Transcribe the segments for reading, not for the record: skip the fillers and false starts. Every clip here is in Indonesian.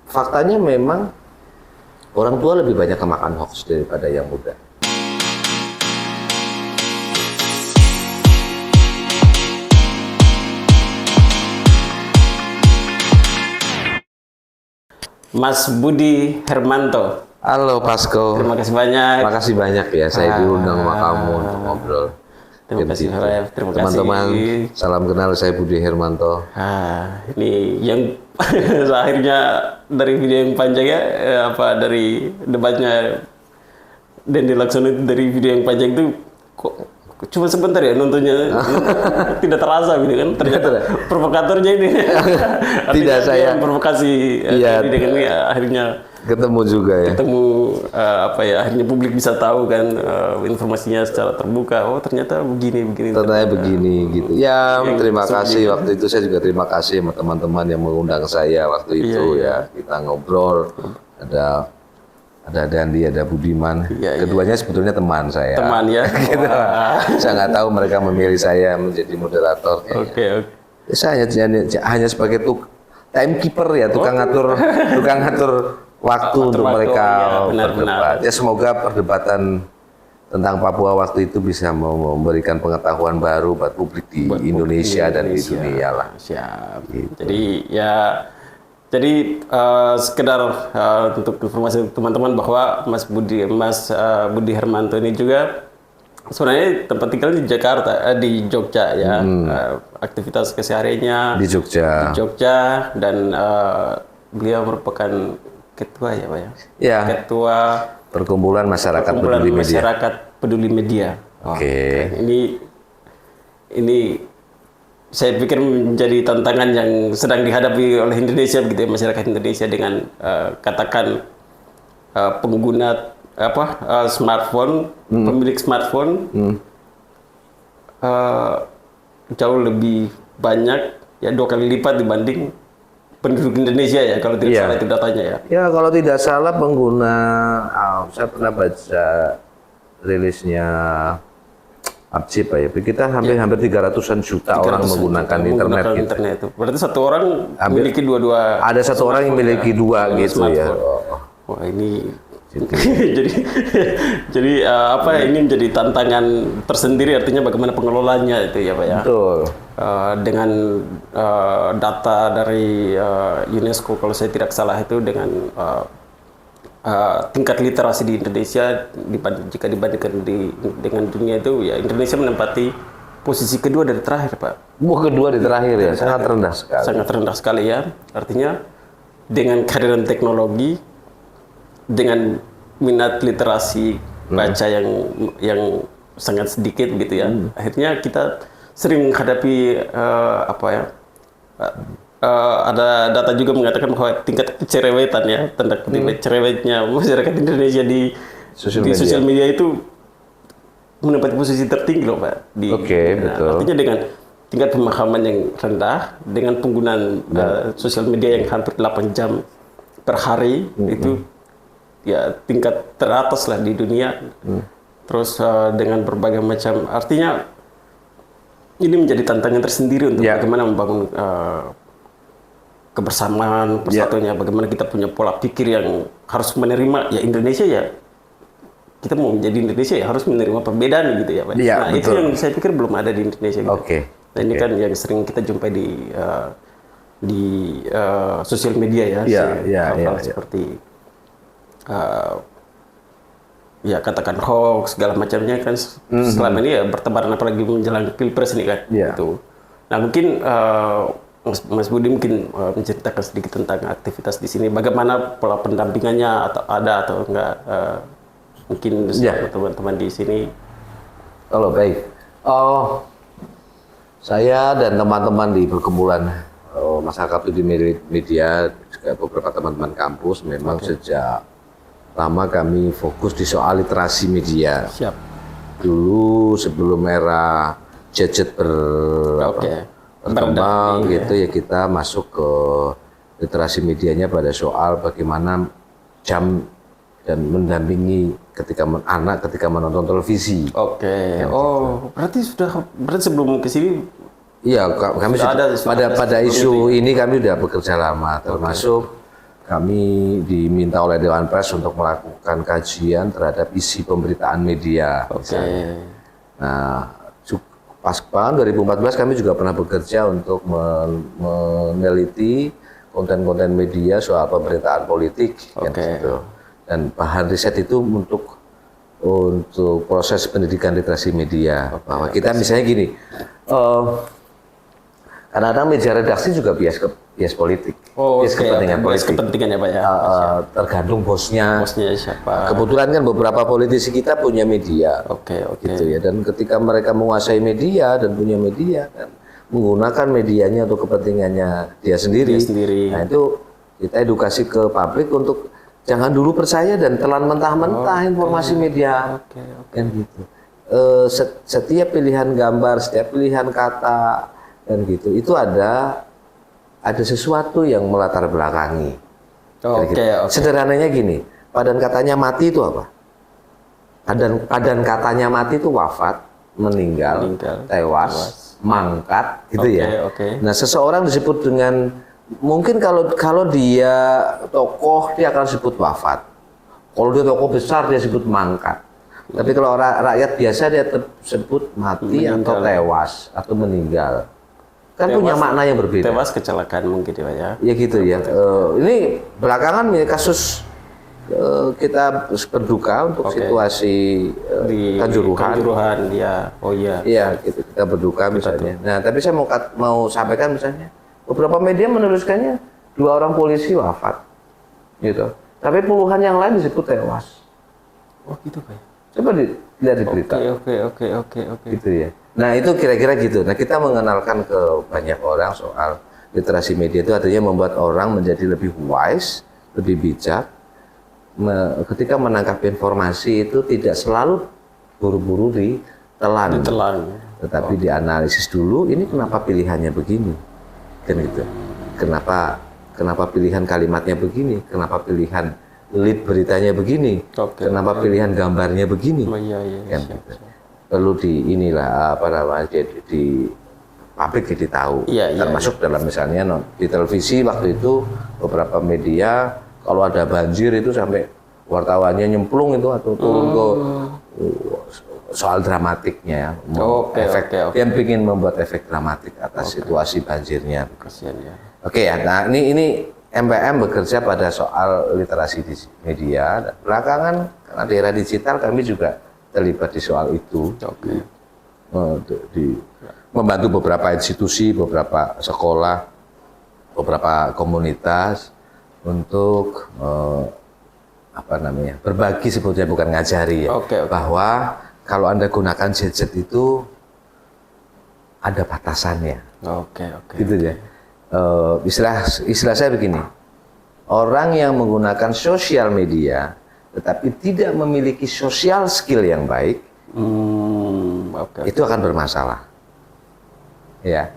faktanya memang orang tua lebih banyak kemakan hoax daripada yang muda. Mas Budi Hermanto. Halo Pasko. Terima kasih banyak. Terima kasih banyak ya, saya diundang sama kamu untuk ngobrol. Terima kasih, terima kasih. Teman-teman, salam kenal, saya Budi Hermanto. Ini yang akhirnya dari video yang panjang ya, dari debatnya Dendi Laksono itu, dari video yang panjang itu kok cuma sebentar ya nontonnya. Tidak terasa gitu kan, ternyata provokatornya ini. Tidak, saya provokasi iya, dengan ini akhirnya ketemu juga ya. Ketemu akhirnya publik bisa tahu kan informasinya secara terbuka. Oh ternyata begini. Ternyata begini gitu. Ya terima kasih waktu itu, saya juga terima kasih sama teman-teman yang mengundang saya waktu itu ya. Kita ngobrol, ada Dandi, ada Budiman. Keduanya sebetulnya teman saya. Teman ya. Gitu. Saya nggak tahu mereka memilih saya menjadi moderator. Oke. Saya hanya sebagai timekeeper ya, tukang ngatur waktu untuk mereka berdebat. Ya semoga perdebatan tentang Papua waktu itu bisa memberikan pengetahuan baru buat publik di Indonesia dan di dunia lah. Siap. Gitu. Jadi sekedar untuk informasi teman-teman bahwa Mas Budi Hermanto ini juga sebenarnya tempat tinggal di Jakarta, di Jogja ya. Aktivitas kesehariannya di Jogja dan beliau merupakan ketua ya Pak ya? Ya. Ketua Perkumpulan Masyarakat Peduli Media. Oke. Ini saya pikir menjadi tantangan yang sedang dihadapi oleh Indonesia begitu ya, masyarakat Indonesia dengan katakan pengguna smartphone, pemilik smartphone jauh lebih banyak ya, 2 kali lipat dibanding penduduk Indonesia ya, kalau tidak salah itu datanya ya. Ya kalau tidak salah pengguna, saya pernah baca rilisnya PUBG Pak ya, kita hampir 300-an juta orang menggunakan internet gitu. Internet itu. Berarti satu orang memiliki dua. Ada satu orang yang memiliki dua gitu ya. Wah ini jadi ini menjadi tantangan tersendiri, artinya bagaimana pengelolanya itu ya Pak ya. Betul. Dengan data dari UNESCO kalau saya tidak salah itu, dengan tingkat literasi di Indonesia jika dibandingkan dengan dunia itu ya, Indonesia menempati posisi kedua dari terakhir Pak. Kedua di terakhir ya, sangat rendah sekali. Sangat rendah sekali ya. Artinya dengan kehadiran teknologi, dengan minat literasi baca yang sangat sedikit gitu ya, akhirnya kita sering menghadapi ada data juga mengatakan bahwa tingkat kecerewetan ya, tanda kutip cerewetnya masyarakat Indonesia di sosial media itu menempati posisi tertinggi loh Pak. Betul. Artinya dengan tingkat pemahaman yang rendah, dengan penggunaan sosial media yang hampir 8 jam per hari, itu ya tingkat teratas lah di dunia. Terus dengan berbagai macam, artinya ini menjadi tantangan tersendiri untuk bagaimana membangun kebersamaan, persatuannya, bagaimana kita punya pola pikir yang harus menerima ya Indonesia ya, kita mau menjadi Indonesia ya harus menerima perbedaan gitu ya Pak. Nah betul. Itu yang saya pikir belum ada di Indonesia gitu. Nah ini kan yang sering kita jumpai di sosial media ya, hal-hal seperti ya katakan hoax segala macamnya kan selama ini ya bertebaran, apalagi menjelang pilpres ini kan. Gitu. Nah mungkin Mas Budi mungkin menceritakan sedikit tentang aktivitas di sini, bagaimana pola pendampingannya, atau ada atau enggak, mungkin teman-teman di sini. Kalau baik, saya dan teman-teman di perkumpulan Masyarakat Peduli Media, juga beberapa teman-teman kampus memang sejak lama kami fokus di soal literasi media. Siap. Dulu sebelum era gadget berkembang gitu ya, kita masuk ke literasi medianya pada soal bagaimana jam dan mendampingi anak ketika menonton televisi. Berarti sebelum ke sini. Iya, kami pada isu ini kami sudah bekerja lama, termasuk kami diminta oleh Dewan Pers untuk melakukan kajian terhadap isi pemberitaan media. Nah, pas tahun 2014 kami juga pernah bekerja untuk meneliti konten-konten media soal pemberitaan politik. Gitu. Dan bahan riset itu untuk proses pendidikan literasi media. Bahwa kita misalnya gini, kadang-kadang media redaksi juga bias politik, bias kepentingan politik. Kepentingannya Pak ya. Tergantung bosnya. Bosnya siapa? Kebetulan kan beberapa politisi kita punya media, gitu ya. Dan ketika mereka menguasai media dan punya media, kan menggunakan medianya untuk kepentingannya dia sendiri. Nah itu kita edukasi ke publik untuk jangan dulu percaya dan telan mentah-mentah informasi media, kan gitu. Setiap pilihan gambar, setiap pilihan kata, dan gitu, itu ada sesuatu yang melatar belakangi. Sederhananya gini, padan katanya mati itu apa? Padan katanya mati itu wafat, meninggal, tewas, mangkat, gitu ya. Nah, seseorang disebut dengan, mungkin kalau dia tokoh, dia akan disebut wafat. Kalau dia tokoh besar, dia disebut mangkat. Tapi kalau rakyat biasa, dia disebut mati atau tewas atau meninggal. Kan tewas, punya makna yang berbeda. Tewas kecelakaan mungkin ya. Ya gitu ya. Ini belakangan kasus kita berduka untuk situasi di Kanjuruhan ya. Iya, gitu, kita berduka misalnya. Nah, tapi saya mau sampaikan misalnya, beberapa media menuliskannya 2 orang polisi wafat, gitu. Tapi puluhan yang lain disebut tewas. Oh gitu Pak. Coba lihat di berita. Oke. Gitu ya. Nah itu kira-kira gitu. Nah kita mengenalkan ke banyak orang soal literasi media itu artinya membuat orang menjadi lebih wise, lebih bijak. Ketika menangkap informasi itu tidak selalu buru-buru ditelan. Tetapi dianalisis dulu, ini kenapa pilihannya begini, kan gitu. Kenapa pilihan kalimatnya begini, kenapa pilihan lead beritanya begini, kenapa pilihan gambarnya begini, kan gitu. Perlu di publik jadi tahu. Termasuk dalam misalnya di televisi waktu itu beberapa media kalau ada banjir itu sampai wartawannya nyemplung itu atau turun ke soal dramatiknya, yang ingin membuat efek dramatik atas situasi banjirnya. Ya. Nah ini MPM bekerja pada soal literasi di media. Dan belakangan karena di era digital kami juga terlibat di soal itu. Membantu beberapa institusi, beberapa sekolah, beberapa komunitas untuk berbagi, sebetulnya bukan ngajari ya, bahwa kalau Anda gunakan gadget itu ada batasannya. Gitu ya. Istilah saya begini, orang yang menggunakan sosial media tetapi tidak memiliki social skill yang baik, itu akan bermasalah. Ya,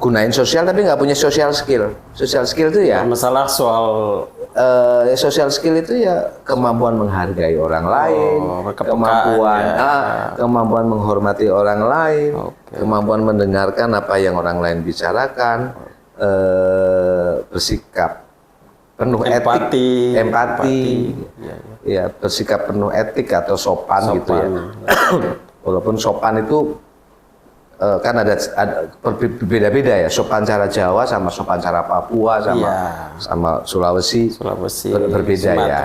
gunain sosial tapi nggak punya social skill. Social skill itu ya masalah soal social skill itu ya kemampuan menghargai orang lain, kemampuan menghormati orang lain, kemampuan mendengarkan apa yang orang lain bicarakan, bersikap penuh empati, ya bersikap penuh etik atau sopan gitu ya. Walaupun sopan itu kan ada berbeda-beda ya, sopan cara Jawa sama sopan cara Papua sama Sulawesi berbeda ya,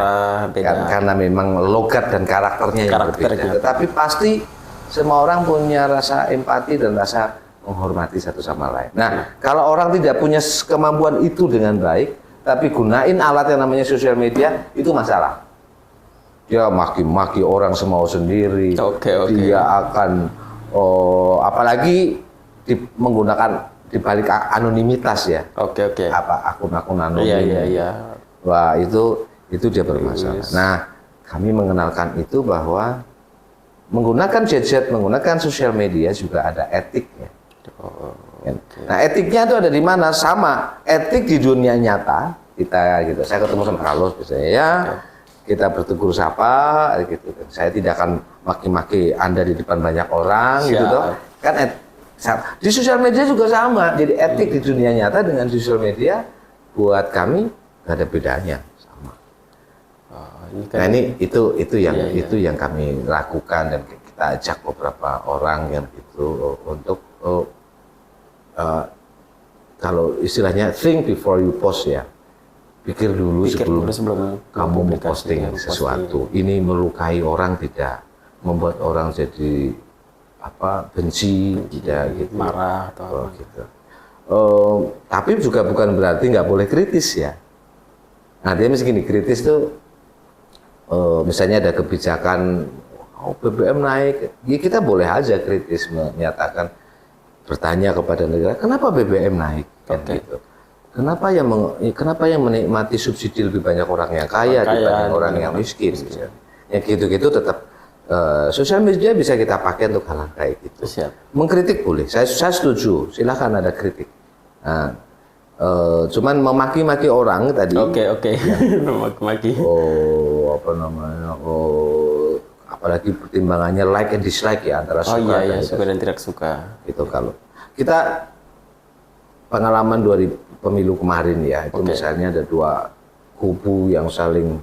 karena memang logat dan karakternya yang berbeda. Tetapi pasti semua orang punya rasa empati dan rasa menghormati satu sama lain. Nah, kalau orang tidak punya kemampuan itu dengan baik, tapi gunain alat yang namanya sosial media, itu masalah. Dia maki-maki orang semau sendiri, dia akan apalagi menggunakan dibalik anonimitas ya. Akun-akun anonim. Wah, itu dia bermasalah. Nah, kami mengenalkan itu bahwa menggunakan gadget, menggunakan sosial media juga ada etiknya. Nah, etiknya itu ada di mana? Sama etik di dunia nyata kita gitu. Saya ketemu sama Carlos misalnya, kita bertegur sapa gitu. Saya tidak akan maki-maki Anda di depan banyak orang gitu toh. Kan di sosial media juga sama. Jadi etik di dunia nyata dengan sosial media buat kami nggak ada bedanya sama. Ini kan, Nah ini itu yang kami lakukan dan kita ajak beberapa orang yang itu untuk kalau istilahnya think before you post ya, pikir dulu sebelum kamu memposting sesuatu. Ini melukai orang tidak, membuat orang jadi benci tidak gitu, marah atau gitu. Tapi juga bukan berarti nggak boleh kritis ya. Nah dia mesti gini, kritis tuh misalnya ada kebijakan BBM naik, ya kita boleh aja kritis menyatakan, bertanya kepada negara kenapa BBM naik kan gitu. Kenapa yang menikmati subsidi lebih banyak orang yang kaya dibanding orang yang miskin misalnya. Yang gitu-gitu tetap sosial media bisa kita pakai untuk hal kayak gitu. Siap. Mengkritik boleh, saya setuju, silahkan ada kritik. Nah, cuman memaki-maki orang tadi. Oke. Memaki-maki. Apalagi pertimbangannya like and dislike ya, antara suka dan suka dan tidak suka. Gitu kalau kita pengalaman pemilu kemarin ya, itu misalnya ada dua kubu yang saling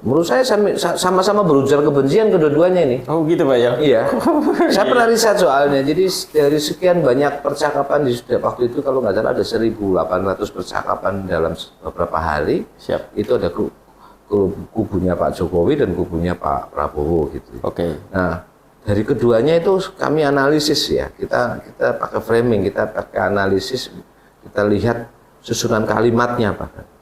menurut saya sama-sama berujar kebencian kedua-duanya ini. Oh gitu Pak ya? Iya. Saya pernah riset soalnya. Jadi dari sekian banyak percakapan di waktu itu kalau nggak salah ada 1.800 percakapan dalam beberapa hari. Siap. Itu ada kubunya Pak Jokowi dan kubunya Pak Prabowo gitu. Oke. Nah dari keduanya itu kami analisis ya. Kita pakai framing, kita pakai analisis, kita lihat susunan kalimatnya Pak.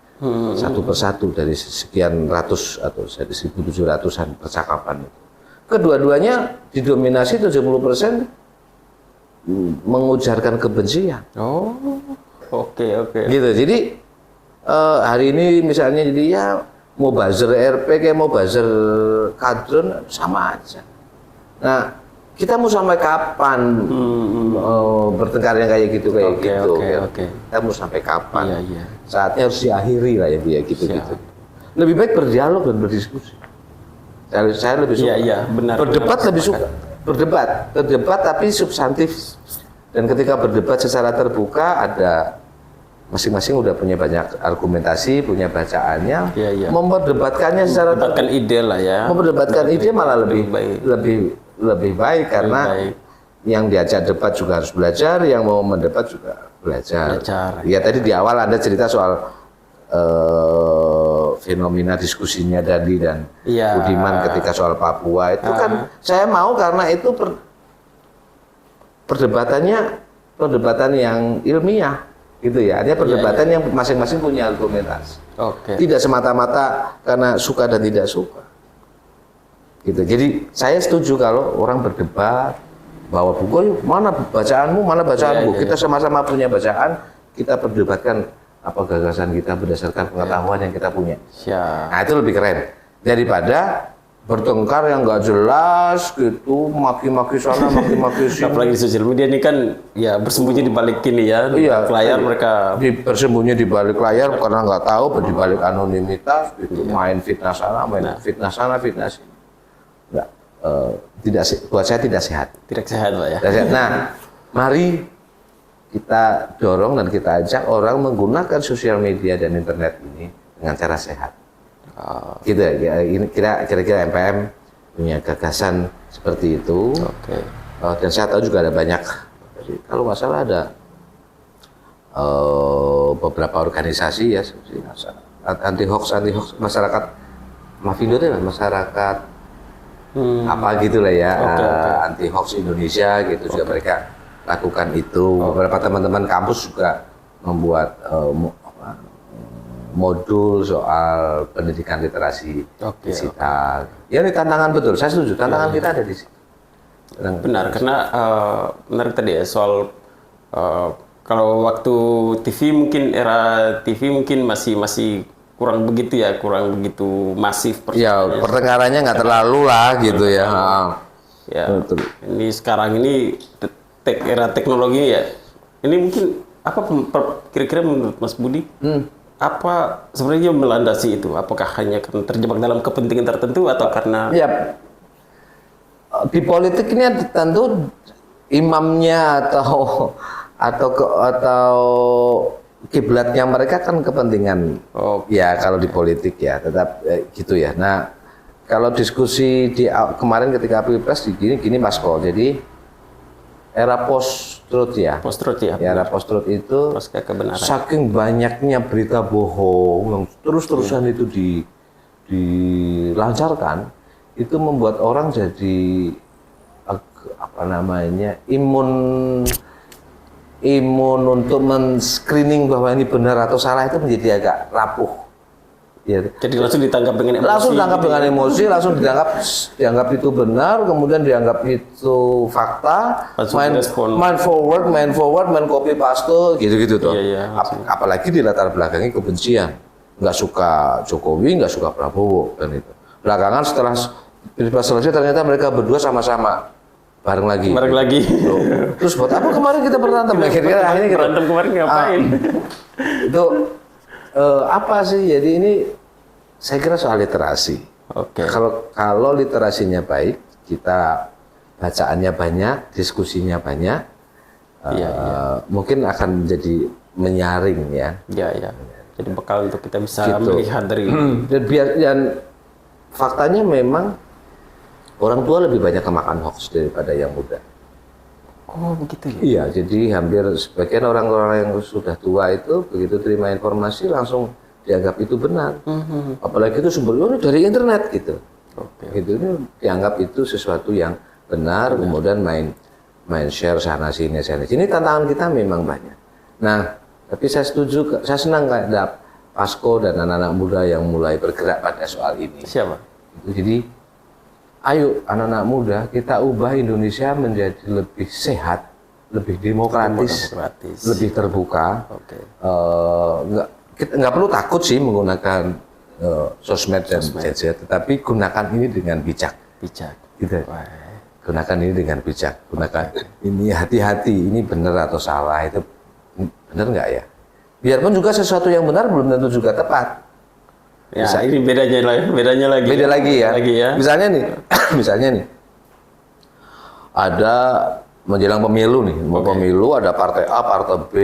Satu persatu dari sekian ratus atau dari 1.700-an percakapan itu. Kedua-duanya didominasi 70% mengujarkan kebencian. Oh, oke. Gitu. Jadi hari ini misalnya jadi ya mau buzzer RP kayak mau buzzer kadrun sama aja. Nah, kita mau sampai kapan bertengkar yang kayak gitu gitu. Kita mau sampai kapan? Iya. Saatnya harus diakhiri lah ya Bu ya gitu. Lebih baik berdialog dan berdiskusi. Saya lebih suka. Iya, benar. Berdebat lebih suka. Berdebat tapi substantif. Dan ketika berdebat secara terbuka ada masing-masing udah punya banyak argumentasi, punya bacaannya. Iya. Memperdebatkannya secara memperdebatkan ide lah ya. Memperdebatkan ide malah lebih baik karena yang diajak debat juga harus belajar, yang mau mendebat juga belajar. Ya tadi di awal Anda cerita soal fenomena diskusinya tadi dan Budiman ketika soal Papua itu kan saya mau karena itu perdebatan yang ilmiah gitu ya. Artinya perdebatan yang masing-masing punya argumentasi. Tidak semata-mata karena suka dan tidak suka. Gitu. Jadi saya setuju kalau orang berdebat bahwa buku mana bacaanmu, kita sama-sama punya bacaan, kita perdebatkan apa gagasan kita berdasarkan pengetahuan yang kita punya. Nah itu lebih keren daripada bertengkar yang nggak jelas gitu, maki-maki sana, maki-maki sini. Apalagi di sosial media ini kan ya bersembunyi di balik ini ya, di balik layar mereka. Bersembunyi di balik layar karena nggak tahu, di balik anonimitas, gitu, main fitnah sana, fitnah sana, fitnah sini. Buat saya tidak sehat. Tidak sehat Pak ya. Nah, mari kita dorong dan kita ajak orang menggunakan sosial media dan internet ini dengan cara sehat. Gitu ya. Ini kira-kira MPM punya gagasan seperti itu. Dan saya tahu juga ada banyak. Kalau nggak salah ada beberapa organisasi ya, anti hoax masyarakat Mafindo itu masyarakat apa gitulah ya, anti hoax Indonesia gitu juga mereka lakukan itu. Beberapa teman-teman kampus juga membuat modul soal pendidikan literasi digital. Ya ini tantangan betul, saya setuju. Tantangan kita ada di sini. Benar, karena menarik tadi ya soal kalau waktu TV mungkin era TV mungkin masih kurang begitu masif. Ya pertengkarannya nggak terlalu lah gitu ya. Ya. Betul. Ini sekarang ini era teknologi ya. Ini mungkin apa kira-kira menurut Mas Budi? Apa sebenarnya melandasi itu? Apakah hanya karena terjebak dalam kepentingan tertentu atau karena? Ya di politik ini tentu imamnya atau kiblatnya mereka kan kepentingan. Ya kalau di politik ya tetap gitu ya. Nah kalau diskusi kemarin ketika Pilpres gini Mas Ko, jadi era post-truth ya. Post-truth ya. Era post-truth itu kebenaran. Saking banyaknya berita bohong yang terus-terusan itu dilancarkan, itu membuat orang jadi imun untuk men-screening bahwa ini benar atau salah itu menjadi agak rapuh. Ya. Jadi langsung ditangkap dengan emosi. Langsung ditangkap dengan emosi, langsung dianggap itu benar, kemudian dianggap itu fakta, main forward, main copy paste, gitu-gitu tuh. Iya, apalagi di latar belakangnya kebencian, nggak suka Jokowi, nggak suka Prabowo dan itu. Belakangan setelah Pilpres selesai ternyata mereka berdua sama-sama bareng lagi. Terus buat apa kemarin kita berantem? Akhirnya kita berantem kemarin ngapain? Itu apa sih? Jadi ini saya kira soal literasi. Kalau literasinya baik, kita bacaannya banyak, diskusinya banyak, mungkin akan jadi menyaring ya. Iya. Jadi bekal untuk kita bisa melihat dari dan faktanya memang orang tua lebih banyak kemakan hoax daripada yang muda. Oh begitu ya? Iya, jadi hampir sebagian orang-orang yang sudah tua itu begitu terima informasi langsung dianggap itu benar. Apalagi itu sumbernya dari internet gitu. Gitu ini dianggap itu sesuatu yang benar. Kemudian main share sana sini. Ini tantangan kita memang banyak. Nah, tapi saya setuju, saya senang ada Pasko dan anak-anak muda yang mulai bergerak pada soal ini. Siapa? Jadi ayo anak-anak muda kita ubah Indonesia menjadi lebih sehat, lebih demokratis. Lebih terbuka. Nggak perlu takut sih menggunakan sosmed dan gadget, tetapi gunakan ini dengan bijak. Gitu. Gunakan ini dengan bijak. Gunakan ini hati-hati. Ini benar atau salah, itu benar nggak ya? Biarpun juga sesuatu yang benar belum tentu juga tepat. Ya, ini bedanya lagi. Beda lagi ya. Misalnya nih, ada menjelang pemilu nih, pemilu ada partai A, partai B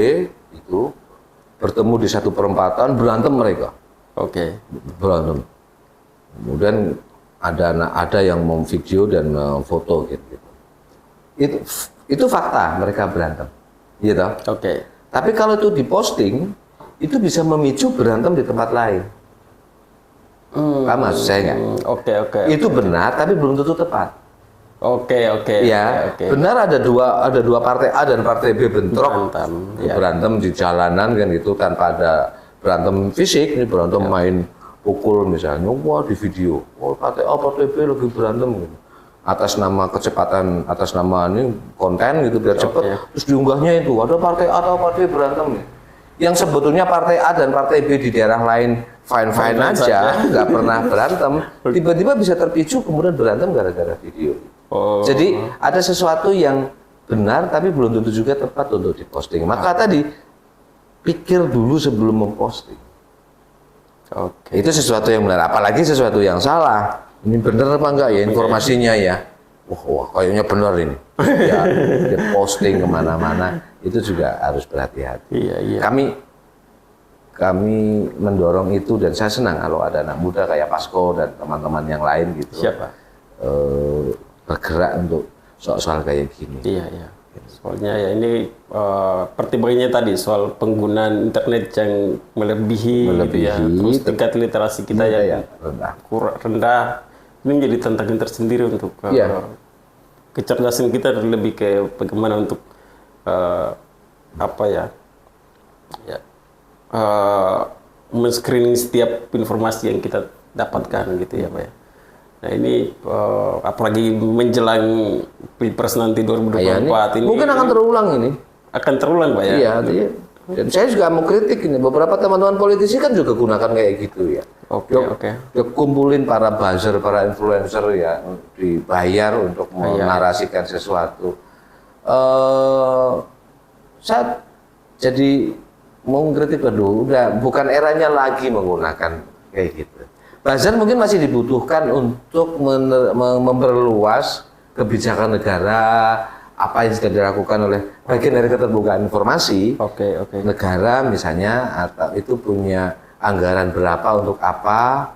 itu bertemu di satu perempatan, berantem mereka. Berantem. Kemudian ada yang memvideo dan foto gitu. Itu fakta mereka berantem, gitu. Tapi kalau itu diposting, itu bisa memicu berantem di tempat lain. Paham maksud saya nggak? Itu benar, tapi belum tentu tepat. Benar ada dua partai A dan partai B bentrok, berantem di jalanan kan gitu tanpa ada berantem fisik, ini berantem main pukul misalnya, wah di video, partai A partai B lagi berantem gitu. Atas nama kecepatan, atas nama ini konten gitu biar cepat, terus diunggahnya itu ada partai A atau partai B berantem nih. Yang sebetulnya partai A dan partai B di daerah lain fine aja, nggak pernah berantem, tiba-tiba bisa terpicu kemudian berantem gara-gara video. Jadi ada sesuatu yang benar tapi belum tentu juga tepat untuk diposting. Maka tadi pikir dulu sebelum memposting. Itu sesuatu yang benar, apalagi sesuatu yang salah. Ini benar apa enggak ya informasinya ya? Wah kayaknya benar ini. Ya, posting kemana-mana itu juga harus berhati-hati. Kami mendorong itu dan saya senang kalau ada anak muda kayak Pasko dan teman-teman yang lain gitu. Bergerak untuk soal kayak gini. Soalnya ya ini pertimbangannya tadi soal penggunaan internet yang melebihi. Ya. Terus tingkat literasi kita yang rendah. Ini menjadi tantangan tersendiri untuk kecerdasan kita lebih ke bagaimana untuk men-screening setiap informasi yang kita dapatkan gitu ya Pak ya. Nah ini apalagi menjelang Pilpres nanti 2024 ini mungkin akan terulang ini. Akan terulang Pak ya. Iya. Dan saya juga mau kritik ini, beberapa teman-teman politisi kan juga gunakan kayak gitu ya. Kumpulin para buzzer, para influencer ya, dibayar untuk menarasikan sesuatu. Saya jadi mau kritik udah bukan eranya lagi menggunakan kayak gitu. Buzzer mungkin masih dibutuhkan untuk memperluas kebijakan negara apa yang sudah dilakukan oleh bagian dari keterbukaan informasi. Oke. Negara misalnya atau itu punya anggaran berapa untuk apa,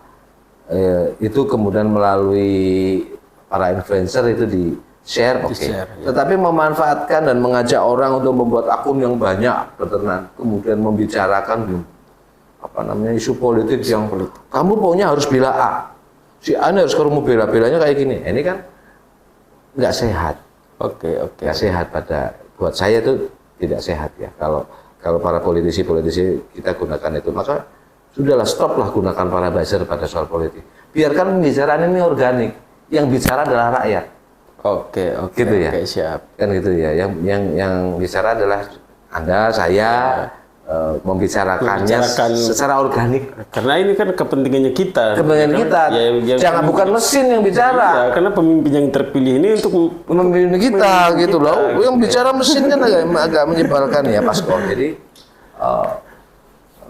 itu kemudian melalui para influencer itu di-share, oke. Ya. Tetapi memanfaatkan dan mengajak orang untuk membuat akun yang banyak bertenan, kemudian membicarakan isu politik yang kamu pokoknya harus bela A, si A harus kamu bela-belanya kayak gini. Ini kan nggak sehat. Oke. Nggak sehat buat saya itu tidak sehat ya. Kalau para politisi kita gunakan itu, maka sudahlah, stoplah gunakan para buzzer pada soal politik. Biarkan pembicaraan ini organik. Yang bicara adalah rakyat. Oke, gitu ya. Oke, siap. Kan gitu ya. Yang bicara adalah Anda, saya, membicarakannya secara organik. Karena ini kan kepentingannya kita. Kepentingan kita. Jangan bukan mesin yang bicara. Iya, karena pemimpin yang terpilih ini untuk memimpin kita gitu loh. Yang bicara mesin kan agak menyebalkan ya, Pak Sko. Jadi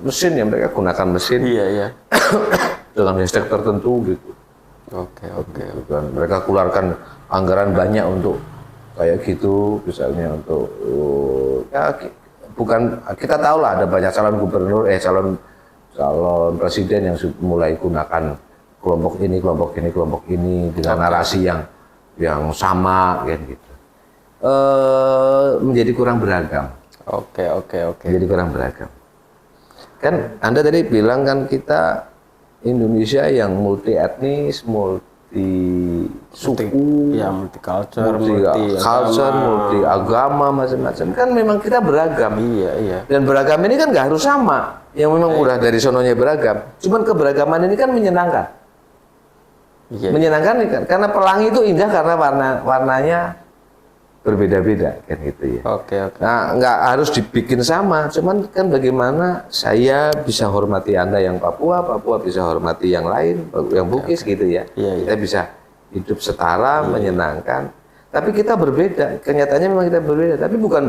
mesin yang mereka gunakan mesin. Iya. Dengan hashtag tertentu gitu. Oke. Mereka keluarkan anggaran banyak untuk kayak gitu, misalnya untuk bukan, kita tahu lah ada banyak calon gubernur, calon presiden yang mulai gunakan kelompok ini dengan narasi yang sama kan gitu. Menjadi kurang beragam. Oke. Menjadi kurang beragam. Kan Anda tadi bilang kan kita Indonesia yang multi etnis, multi suku, multi agama, macam-macam. Kan memang kita beragam. Iya. Dan beragam ini kan nggak harus sama. Yang memang udah dari sononya beragam. Cuman keberagaman ini kan menyenangkan. Iya. Menyenangkan kan, karena pelangi itu indah karena warnanya berbeda-beda kan gitu ya. Oke. Nah, nggak harus dibikin sama, cuman kan bagaimana saya bisa hormati Anda yang Papua bisa hormati yang lain, yang Bugis gitu ya. Iya. Kita bisa hidup setara, menyenangkan. Tapi kita berbeda, kenyataannya memang kita berbeda. Tapi bukan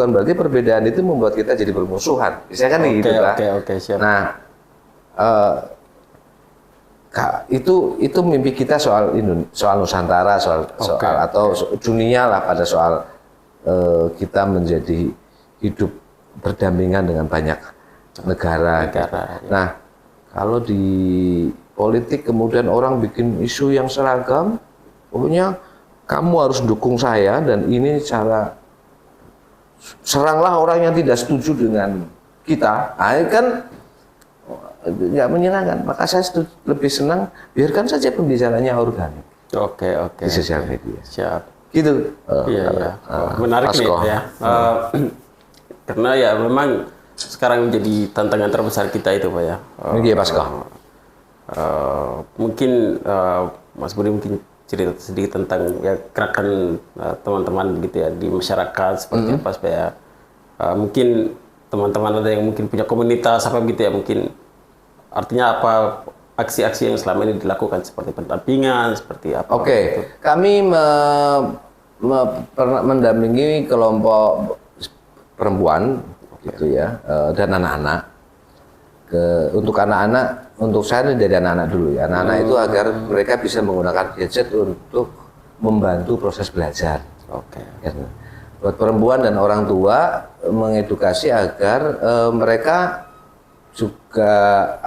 berarti perbedaan itu membuat kita jadi bermusuhan. Misalnya kan gitu lah. Oke, siap. Nah, itu mimpi kita soal Nusantara, soal atau dunia lah, pada soal kita menjadi hidup berdampingan dengan banyak negara. Nah, kalau di politik kemudian orang bikin isu yang seragam, pokoknya kamu harus dukung saya dan ini cara seranglah orang yang tidak setuju dengan kita. Nah, kan nggak menyenangkan, maka saya lebih senang biarkan saja pembicaranya organik. Oke. Di sosial media. Siap. Gitu. Iya. Menarik nih ya. Karena ya memang sekarang menjadi tantangan terbesar kita itu, Pak ya. Iya, Pasko. Mungkin Mas Budi mungkin cerita sedikit tentang ya gerakan teman-teman gitu ya di masyarakat seperti apa supaya mungkin teman-teman ada yang mungkin punya komunitas apa gitu ya, mungkin artinya apa aksi-aksi yang selama ini dilakukan seperti pendampingan, seperti apa? Oke, gitu. Kami pernah mendampingi kelompok perempuan gitu ya, dan anak-anak. Untuk anak-anak, untuk saya ini dari anak-anak dulu ya. Anak-anak itu agar mereka bisa menggunakan gadget untuk membantu proses belajar. Oke. Buat perempuan dan orang tua mengedukasi agar mereka juga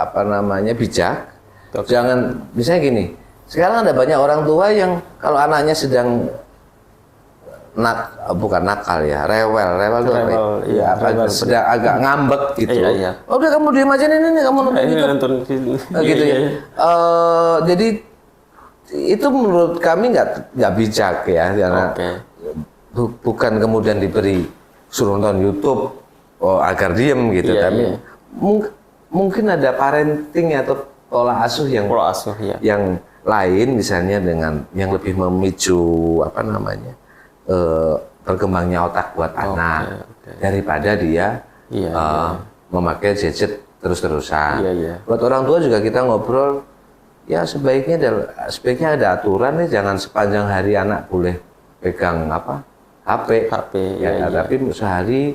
bijak. Jangan, misalnya gini, sekarang ada banyak orang tua yang kalau anaknya sedang bukan nakal ya, rewel sedang agak ngambek gitu. Iya. Udah kamu diam aja nih kamu nonton gitu. Gitu ya. Jadi itu menurut kami nggak bijak ya, karena bukan kemudian diberi suruh nonton YouTube agar diem gitu, tapi mungkin ada parenting atau pola asuh yang lain, misalnya dengan yang lebih memicu berkembangnya otak buat anak daripada dia memakai gadget terus-terusan. Buat orang tua juga kita ngobrol, ya sebaiknya ada aturan nih, jangan sepanjang hari anak boleh pegang HP. Tapi sehari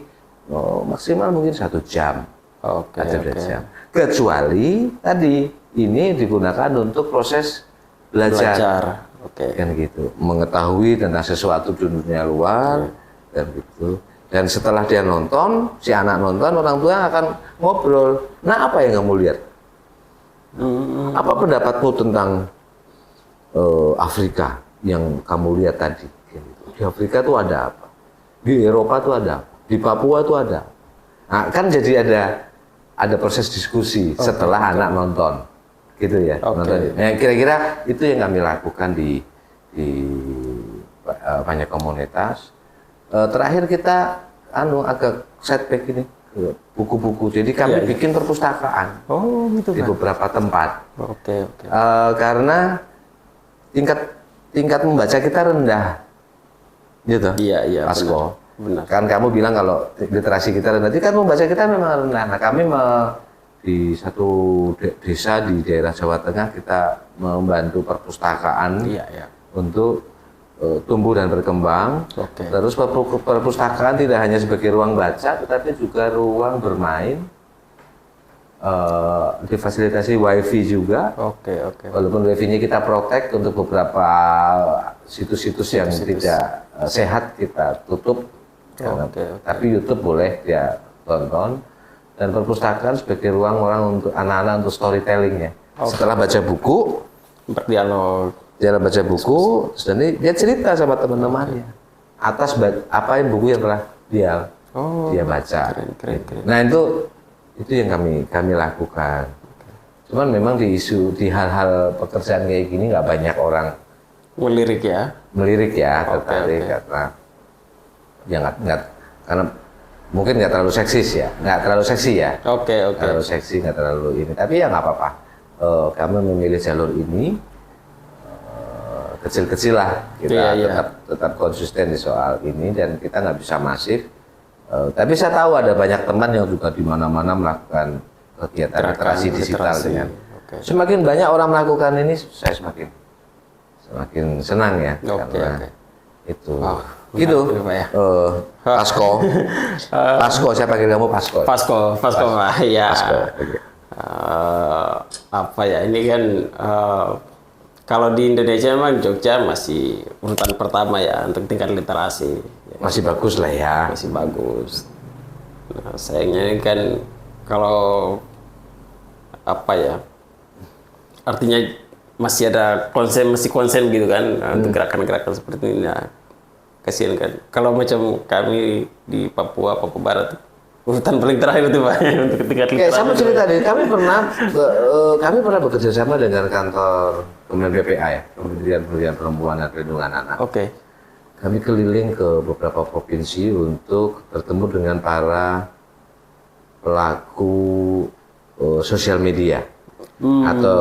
maksimal mungkin 1 jam. Jam. Kecuali tadi ini digunakan untuk proses belajar. Kan gitu. Mengetahui tentang sesuatu di dunia luar dan gitu. Dan setelah dia nonton, si anak nonton, orang tua akan ngobrol. Nah, apa yang kamu lihat? Apa pendapatmu tentang Afrika yang kamu lihat tadi? Di Afrika tuh ada apa? Di Eropa tuh ada apa? Di Papua tuh ada apa? Nah, kan jadi ada proses diskusi setelah anak nonton, gitu ya. Nonton. Nah, kira-kira itu yang kami lakukan di banyak komunitas. Terakhir kita agak setback ini buku-buku. Jadi kami bikin perpustakaan di beberapa tempat. Karena tingkat membaca kita rendah, gitu. Iya, Pasko. Benar. Kan kamu bilang kalau literasi kita rendah, tingkat membaca kita memang rendah. Nah, kami di satu desa di daerah Jawa Tengah kita membantu perpustakaan untuk tumbuh dan berkembang. Terus perpustakaan tidak hanya sebagai ruang baca, tetapi juga ruang bermain. Difasilitasi wifi juga. Walaupun wifi-nya kita protect untuk beberapa situs-situs yang tidak sehat kita tutup. Tapi YouTube boleh dia tonton. Dan perpustakaan sebagai ruang orang untuk anak-anak untuk storytelling ya. Setelah baca buku, berdialog. Dia baca buku, dan dia cerita sama teman-temannya atas apa yang buku yang telah dia baca. Keren. Nah itu yang kami lakukan. Cuman memang di hal-hal pekerjaan kayak gini nggak banyak orang melirik ya, tertarik karena ya nggak karena mungkin nggak terlalu seksi ya. Terlalu seksi, nggak terlalu ini. Tapi ya nggak apa-apa. Kami memilih jalur ini kecil-kecil lah. Kita tetap konsisten di soal ini dan kita nggak bisa masif. Tapi saya tahu ada banyak teman yang juga di mana-mana melakukan kegiatan literasi digital dengan. Semakin banyak orang melakukan ini, saya semakin senang ya. Karena itu. Gitu. Pasko, saya panggil kamu Pasko. Pasko, Pak. Ya. Apa ya? Ini kan kalau di Indonesia memang Jogja masih urutan pertama ya untuk tingkat literasi. Masih bagus lah ya. Masih bagus. Nah, sayangnya ini kan kalau apa ya? Artinya masih ada konsen gitu kan untuk gerakan-gerakan seperti ini. Nah, kasihan kan. Kalau macam kami di Papua Barat urutan paling terakhir itu Pak untuk tingkat literasi. Sama cerita deh. Kami pernah bekerja sama dengan kantor Kementerian PPA ya, Kementerian Pemberdayaan Perempuan dan Perlindungan Anak. Kami keliling ke beberapa provinsi untuk bertemu dengan para pelaku sosial media atau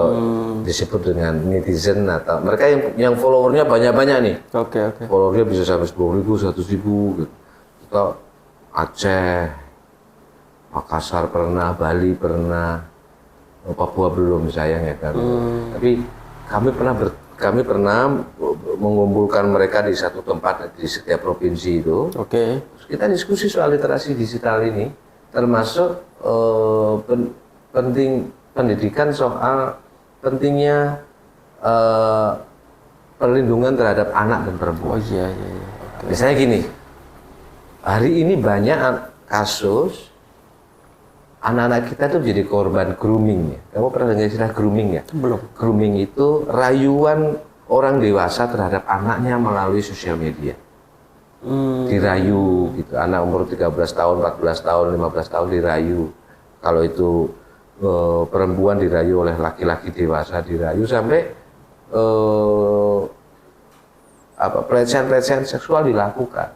disebut dengan netizen atau mereka yang followernya banyak-banyak nih. Followernya bisa sampai 10.000, 100.000 gitu. Atau Aceh, Makassar pernah, Bali pernah, Papua belum sayang ya kan. Tapi kami pernah mengumpulkan mereka di satu tempat di setiap provinsi itu. Terus kita diskusi soal literasi digital ini, termasuk pendidikan soal pentingnya perlindungan terhadap anak dan perempuan. Misalnya gini, hari ini banyak kasus anak-anak kita tuh jadi korban grooming ya. Kamu pernah dengar istilah grooming ya? Belum. Grooming itu rayuan orang dewasa terhadap anaknya melalui sosial media. Dirayu gitu. Anak umur 13 tahun, 14 tahun, 15 tahun dirayu. Kalau itu perempuan dirayu oleh laki-laki dewasa dirayu sampai pelecehan seksual dilakukan.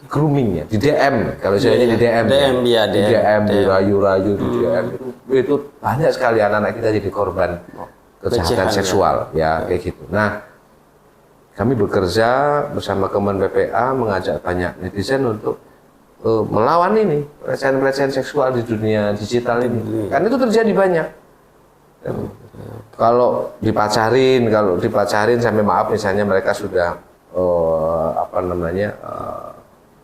Grooming ya, di DM, kalau saya di DM, dirayu-rayu di DM itu banyak sekali anak-anak kita jadi korban kejahatan seksual ya kayak gitu. Nah, kami bekerja bersama Kemen PPA mengajak banyak netizen untuk melawan ini pelecehan seksual di dunia digital ini, kan itu terjadi banyak. Kalau dipacarin sampai maaf misalnya mereka sudah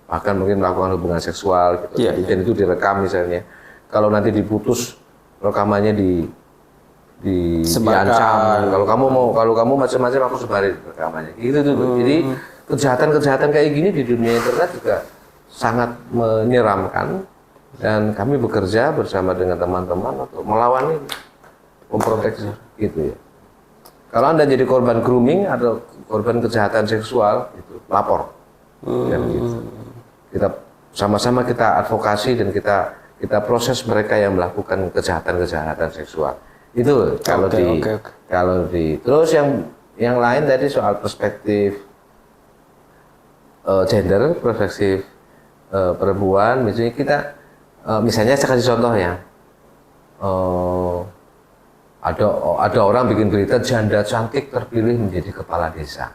bahkan mungkin melakukan hubungan seksual gitu. Dan itu direkam misalnya. Kalau nanti diputus rekamannya diancam. Kalau kamu macam-macam aku sebarin rekamannya. Gitu tuh. Jadi kejahatan-kejahatan kayak gini di dunia internet juga sangat menyeramkan, dan kami bekerja bersama dengan teman-teman untuk melawan ini, memproteksi gitu ya. Kalau Anda jadi korban grooming atau korban kejahatan seksual, itu lapor. Dan gitu. Kita sama-sama kita advokasi dan kita proses mereka yang melakukan kejahatan-kejahatan seksual. Itu kalau di terus yang lain tadi soal perspektif gender, perspektif perempuan, misalnya saya kasih contoh ya. Ada orang bikin berita janda cantik terpilih menjadi kepala desa.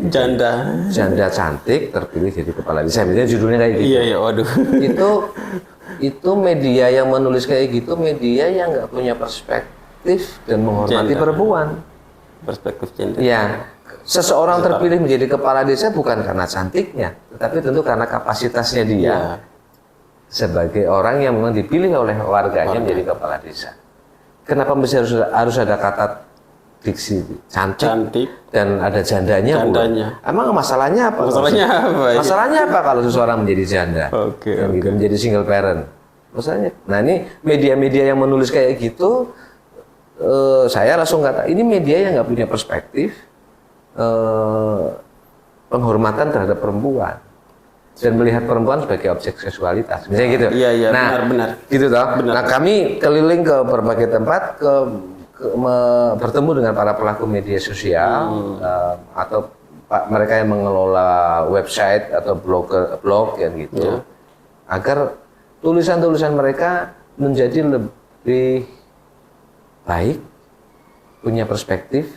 Janda cantik terpilih jadi kepala desa. Misalnya judulnya kayak gitu. Iya, waduh. Itu media yang menulis kayak gitu, media yang nggak punya perspektif dan menghormati perempuan. Perspektif gender. Ya, seseorang terpilih menjadi kepala desa bukan karena cantiknya, tetapi tentu karena kapasitasnya dia sebagai orang yang memang dipilih oleh warganya menjadi kepala desa. Kenapa mesti harus ada kata diksi cantik dan ada jandanya? Emang masalahnya apa? Masalahnya apa kalau seseorang menjadi janda? Gitu, menjadi single parent. Masalahnya. Nah, ini media-media yang menulis kayak gitu, saya langsung kata ini media yang nggak punya perspektif penghormatan terhadap perempuan dan melihat perempuan sebagai objek seksualitas, misalnya gitu. Iya, nah, benar. Gitu toh. Nah, kami keliling ke berbagai tempat, bertemu dengan para pelaku media sosial atau mereka yang mengelola website atau blog yang gitu, agar tulisan-tulisan mereka menjadi lebih baik, punya perspektif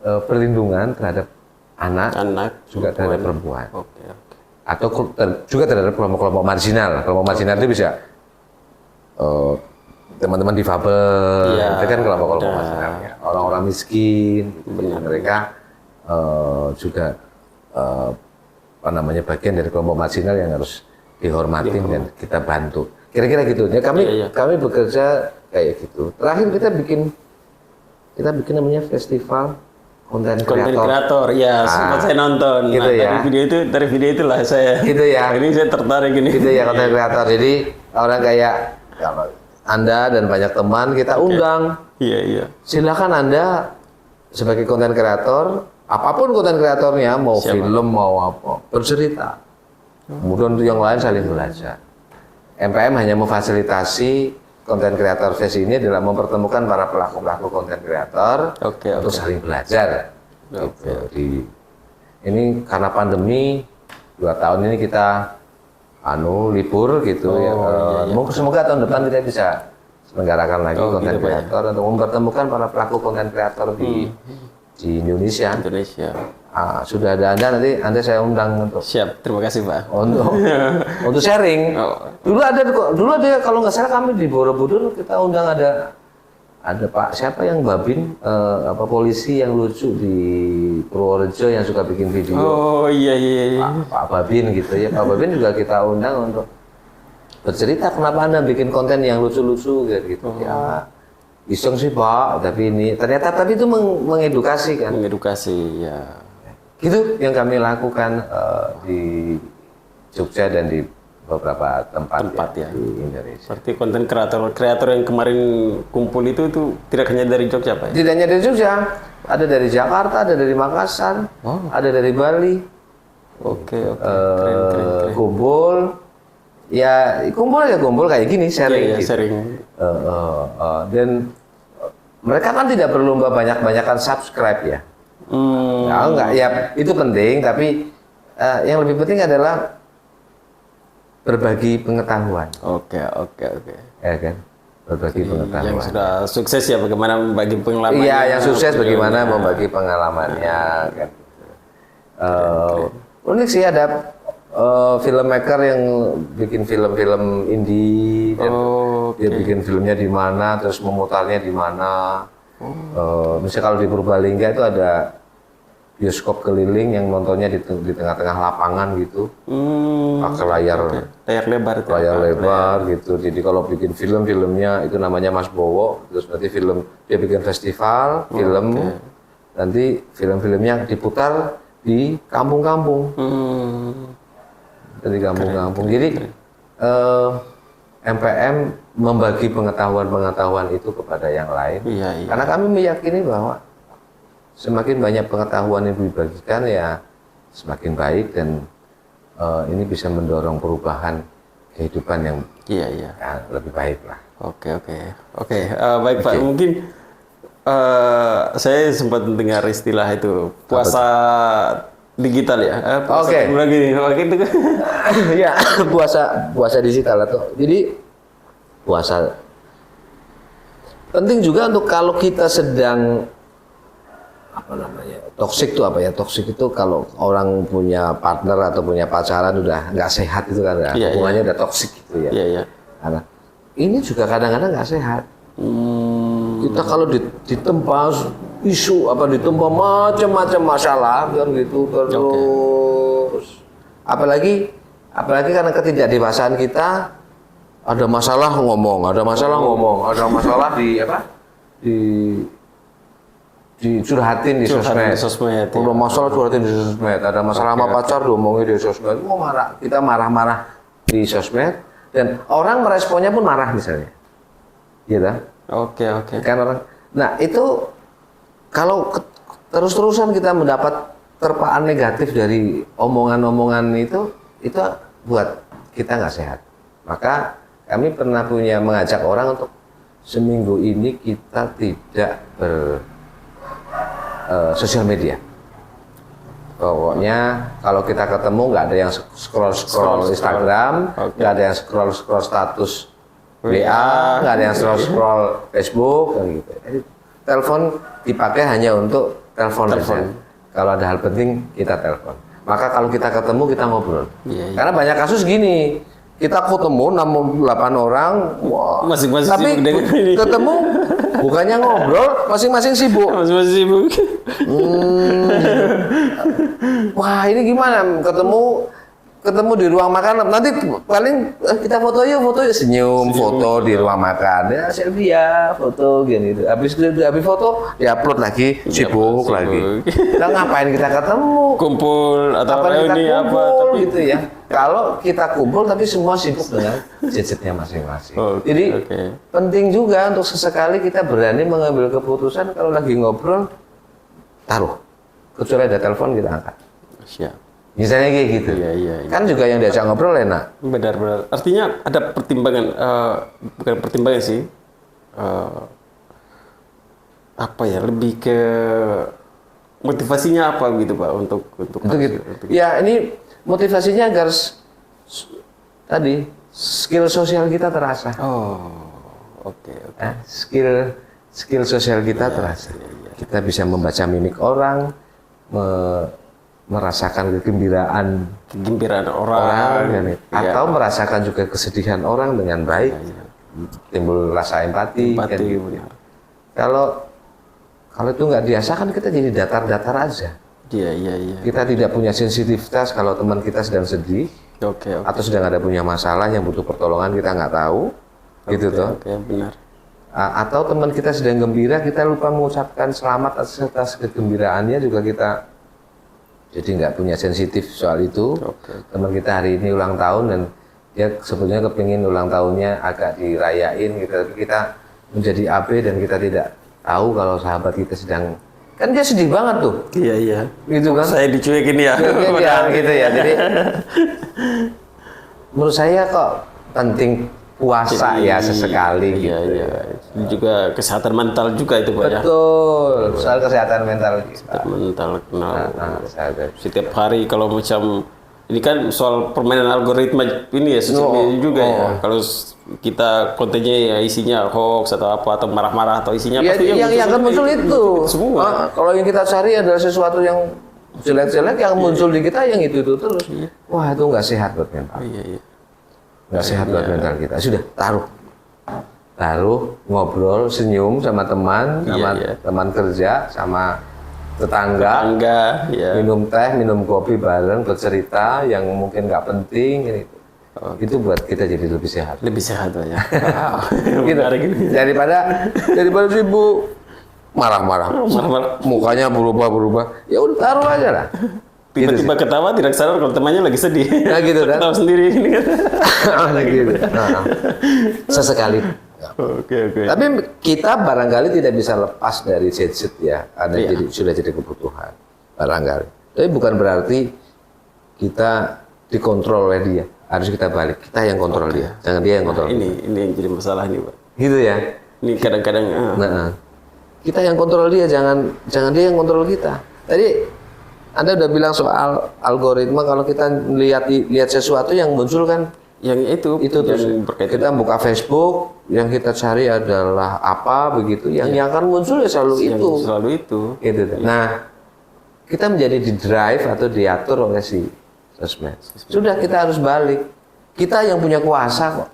perlindungan terhadap anak juga terhadap perempuan. Atau juga terhadap kelompok-kelompok marginal. Kelompok marginal itu bisa teman-teman difabel, itu kan kelompok-kelompok marginal. Ya. Orang-orang miskin, mereka juga bagian dari kelompok marginal yang harus dihormati dan kita bantu. Kira-kira gitu. Ya, kami bekerja kayak gitu. Terakhir kita bikin namanya festival konten kreator, ya, sempat saya nonton. Gitu ya. Dari video itulah saya. Gitu ya. Ini saya tertarik ini. Gitu ya, konten kreator. Jadi orang kayak kalau Anda dan banyak teman kita undang. Iya. Silakan Anda sebagai konten kreator, apapun konten kreatornya, mau film, mau apa, bercerita. Kemudian untuk yang lain saling belajar. MPM hanya memfasilitasi konten kreator sesi ini adalah mempertemukan para pelaku-pelaku konten kreator untuk saling belajar. Gitu. Ini karena pandemi 2 tahun ini kita libur gitu ya. Semoga tahun depan kita bisa selenggarakan lagi konten kreator untuk mempertemukan para pelaku konten kreator di Indonesia. Sudah ada Anda saya undang untuk. Siap, terima kasih Pak. Untuk sharing. Dulu ada kalau nggak salah kami di Borobudur kita undang ada Pak siapa yang babin polisi yang lucu di Purworejo yang suka bikin video. Oh iya. Pak Babin gitu ya. Pak Babin juga kita undang untuk bercerita kenapa Anda bikin konten yang lucu-lucu gitu. Ya iseng sih Pak, tapi itu mengedukasi kan. Mengedukasi ya. Gitu yang kami lakukan di Jogja dan di beberapa tempat ya di Indonesia. Seperti konten kreator yang kemarin kumpul itu tidak hanya dari Jogja Pak? Tidak hanya dari Jogja, ada dari Jakarta, ada dari Makassar, ada dari Bali. Keren. Kumpul kayak gini sharing. Gitu. Sharing. Dan mereka kan tidak berlomba banyak-banyakan subscribe ya. Enggak, ya itu penting, tapi yang lebih penting adalah berbagi pengetahuan. Oke. Ya kan? Berbagi pengetahuan. Yang sudah sukses ya bagaimana membagi pengalaman. Iya, yang sukses bagaimana membagi pengalamannya kan. Unik sih ada filmmaker yang bikin film-film indie dan dia bikin filmnya di mana, terus memutarnya di mana. Misalnya kalau di Purbalingga itu ada bioskop keliling yang nontonnya di tengah-tengah lapangan gitu, pakai layar lebar gitu. Jadi kalau bikin filmnya itu namanya Mas Bowo, terus nanti dia bikin festival film, nanti film-filmnya diputar di kampung-kampung, Jadi MPM membagi pengetahuan itu kepada yang lain, karena kami meyakini bahwa semakin banyak pengetahuan yang dibagikan ya semakin baik, dan ini bisa mendorong perubahan kehidupan yang lebih baik lah. Oke, baik Pak. Mungkin saya sempat mendengar istilah itu puasa digital ya. Ya, puasa digital atau jadi puasa penting juga untuk kalau kita sedang toksik itu apa ya? Toksik itu kalau orang punya partner atau punya pacaran udah nggak sehat itu kan, hubungannya udah toksik gitu ya. Karena ini juga kadang-kadang nggak sehat. Kita kalau ditempa isu ditempa macam-macam masalah kan gitu terus. Apalagi karena ketidakdewasaan kita, ada masalah ngomong, ada masalah dicurhatin di sosmed. Udah masalah curhatin di sosmed, ada masalah sama pacar diomongin di sosmed. Kita marah-marah di sosmed dan orang meresponnya pun marah misalnya. Gitu. Oke. Kan orang. Nah, itu kalau terus-terusan kita mendapat terpaan negatif dari omongan-omongan itu buat kita nggak sehat. Maka kami pernah mengajak orang untuk seminggu ini kita tidak sosial media. Pokoknya kalau kita ketemu nggak ada yang scroll Instagram, nggak ada yang scroll status WA, nggak ada yang scroll Facebook, gitu. Jadi, telepon dipakai hanya untuk telepon. Kalau ada hal penting kita telepon. Maka kalau kita ketemu kita ngobrol. Karena banyak kasus gini. Kita ketemu 8 orang, masing-masing tapi ketemu bukannya ngobrol, masing-masing sibuk. Wah, ini gimana? Ketemu di ruang makan, nanti paling kita foto yuk, senyum, foto di ruang makan, ya selfie ya, foto gitu. Habis foto, diupload lagi, sibuk lagi. Nah, ngapain kita ketemu? Kumpul atau reuni apa? Gitu ya. Kalau kita kumpul tapi semua sibuk dengan gadgetnya masing-masing. Jadi penting juga untuk sesekali kita berani mengambil keputusan kalau lagi ngobrol, taruh. Kecuali ada telepon kita angkat. Siap. Misalnya kayak gitu. Kan juga yang diajak ngobrol enak. Benar. Artinya ada pertimbangan, bukan pertimbangan sih. Lebih ke motivasinya apa gitu Pak untuk gitu. Ya, ini motivasinya agar tadi skill sosial kita terasa. Oke. Skill sosial kita terasa. Kita bisa membaca mimik orang, merasakan kegembiraan orang, atau merasakan juga kesedihan orang dengan baik, timbul rasa empati. Kan gitu. Kalau itu nggak diasakan kita jadi datar-datar aja. Kita tidak punya sensitivitas kalau teman kita sedang sedih, atau sedang ada punya masalah yang butuh pertolongan kita nggak tahu, gitu toh. Benar. Atau teman kita sedang gembira, kita lupa mengucapkan selamat atas kegembiraannya juga kita jadi nggak punya sensitif soal itu. Teman kita hari ini ulang tahun dan dia sebetulnya kepingin ulang tahunnya agak dirayain gitu, tapi kita menjadi AB dan kita tidak tahu kalau sahabat kita sedang, kan dia sedih banget tuh. Iya. Gitu kan? Saya dicuekin ya. Gitu ya. Jadi menurut saya kok penting puasa ya sesekali. Gitu. Ini juga kesehatan mental juga itu Pak ya. Betul. Soal kesehatan mental. Setiap hari kalau macam ini kan soal permainan algoritma ini ya sosial media juga ya. Kalau kita kontennya ya isinya hoax atau apa atau marah-marah atau isinya pasti yang akan muncul itu semua. Kalau yang kita cari adalah sesuatu yang jelek-jelek yang muncul di kita yang itu terus. Wah, itu nggak sehat buat mental. Nggak sehat buat mental kita. Sudah taruh ngobrol, senyum sama teman, teman kerja, sama tetangga, ya. minum teh, minum kopi bareng, bercerita yang mungkin nggak penting gitu. Itu buat kita jadi lebih sehat. Lebih sehat ya. Gitu. Daripada sibuk marah-marah, mukanya berubah, ya udah taruh aja lah. Tiba-tiba gitu ketawa tidak sadar kalau temannya lagi sedih. Nah gitu kan. Ketawa sendiri ini kan. Gitu. Sesekali. Oke. Tapi kita barangkali tidak bisa lepas dari gadget ya, ada sudah jadi kebutuhan barangkali. Tapi bukan berarti kita dikontrol oleh dia, harus kita balik. Kita yang kontrol dia, jangan dia yang kontrol. Ini yang jadi masalah nih, Pak. Gitu ya. Ini kadang-kadang. Kita yang kontrol dia, jangan dia yang kontrol kita. Tadi Anda udah bilang soal algoritma, kalau kita lihat sesuatu yang muncul kan yang itu terus kita buka Facebook, yang kita cari adalah apa begitu, yang akan muncul ya selalu itu. Gitu. Nah, kita menjadi di drive atau diatur oleh si sosmed. Sudah, kita harus balik. Kita yang punya kuasa kok.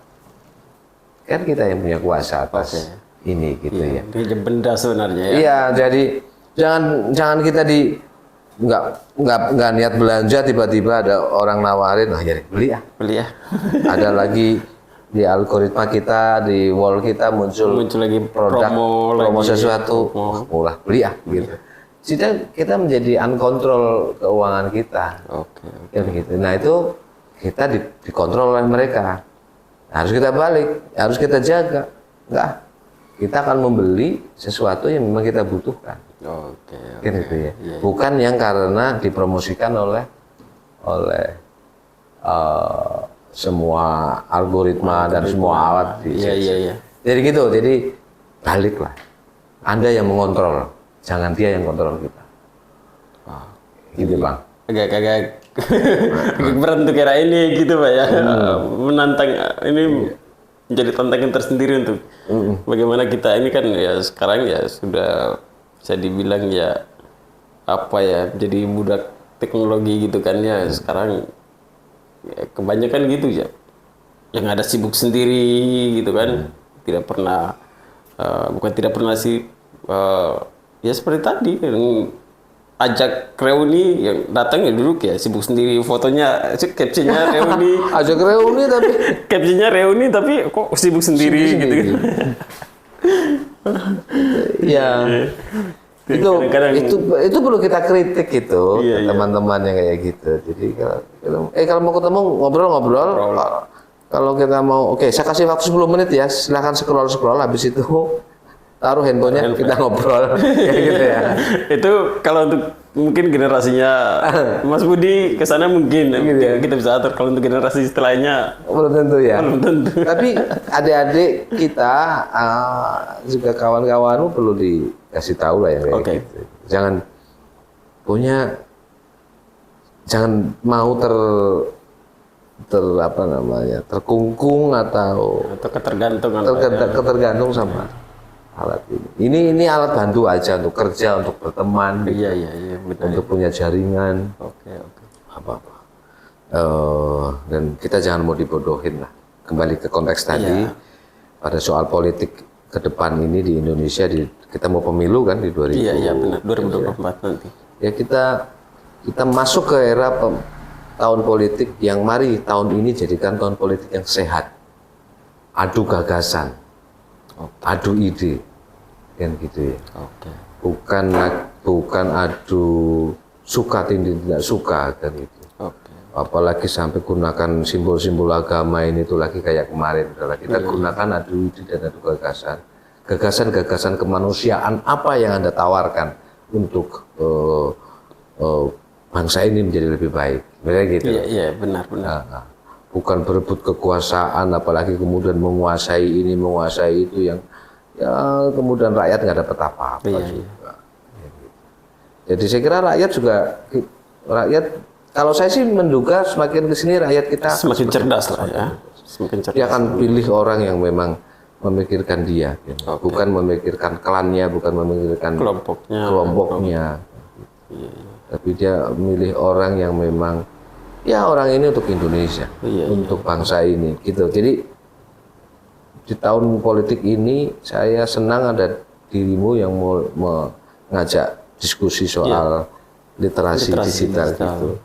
Kan kita yang punya kuasa atas ini gitu ya. Ini benda sebenarnya ya. Iya, jadi jangan kita nggak niat belanja, tiba-tiba ada orang nawarin, jadi beli ya. Ada lagi di algoritma kita, di wall kita muncul lagi produk promo sesuatu, mulai beli ya gitu. Kita menjadi uncontrol keuangan kita. Oke. Gitu. Nah itu kita dikontrol oleh mereka. Harus kita balik, harus kita jaga. Kita akan membeli sesuatu yang memang kita butuhkan. Oke. Gitu ya. Bukan yang karena dipromosikan oleh semua algoritma dan semua alat. Iya. Jadi gitu. Jadi baliklah. Anda yang mengontrol, jangan dia yang kontrol kita. Gitu Bang. Agak berat untuk era ini gitu Pak ya. Menantang ini menjadi tantangan tersendiri untuk bagaimana kita ini kan ya sekarang ya sudah bisa dibilang ya jadi budak teknologi gitu kan ya. Sekarang ya, kebanyakan gitu ya yang ada sibuk sendiri gitu kan. Tidak pernah sih ya seperti tadi ajak reuni yang datang ya duduk ya sibuk sendiri, fotonya captionnya reuni. Ajak reuni tapi captionnya reuni tapi kok sibuk sendiri gitu kan. Ya. Itu perlu kita kritik gitu, teman-teman yang kayak gitu. Jadi kalau mau ketemu ngobrol. Kalau kita mau, saya kasih waktu 10 menit ya, silakan scroll habis itu taruh handphonenya, kita ngobrol kayak gitu ya. Itu kalau untuk mungkin generasinya Mas Budi kesana mungkin kita bisa atur. Kalau untuk generasi setelahnya belum tentu ya. Belum tentu. Tapi adik-adik kita juga kawan-kawanmu perlu dikasih tahu lah yang kayak gitu. Jangan mau terkungkung atau ketergantung sama alat ini. Ini alat bantu aja untuk kerja, untuk berteman, untuk punya jaringan. Apa-apa. Dan kita jangan mau dibodohin lah. Kembali ke konteks tadi, pada soal politik ke depan ini di Indonesia, kita mau pemilu kan di 2024 nanti. Ya kita masuk ke era tahun politik yang mari tahun ini jadikan tahun politik yang sehat. Adu gagasan. Adu ide, kan gitu ya. Bukan adu suka tidak suka kan gitu. Apalagi sampai gunakan simbol-simbol agama ini tuh lagi kayak kemarin. Kita gunakan adu ide dan adu gagasan. Gagasan kemanusiaan apa yang Anda tawarkan untuk bangsa ini menjadi lebih baik. Mereka gitu. Iya, benar. Bukan berebut kekuasaan, apalagi kemudian menguasai ini, menguasai itu yang kemudian rakyat nggak dapat apa-apa juga. Jadi saya kira rakyat kalau saya sih menduga semakin kesini rakyat kita semakin cerdas lah ya. Semakin cerdas. Dia akan pilih orang yang memang memikirkan dia, bukan memikirkan klannya, bukan memikirkan kelompoknya. Tapi dia milih orang yang memang orang ini untuk Indonesia, untuk bangsa ini, gitu. Jadi di tahun politik ini saya senang ada dirimu yang mau mengajak diskusi soal literasi digital gitu.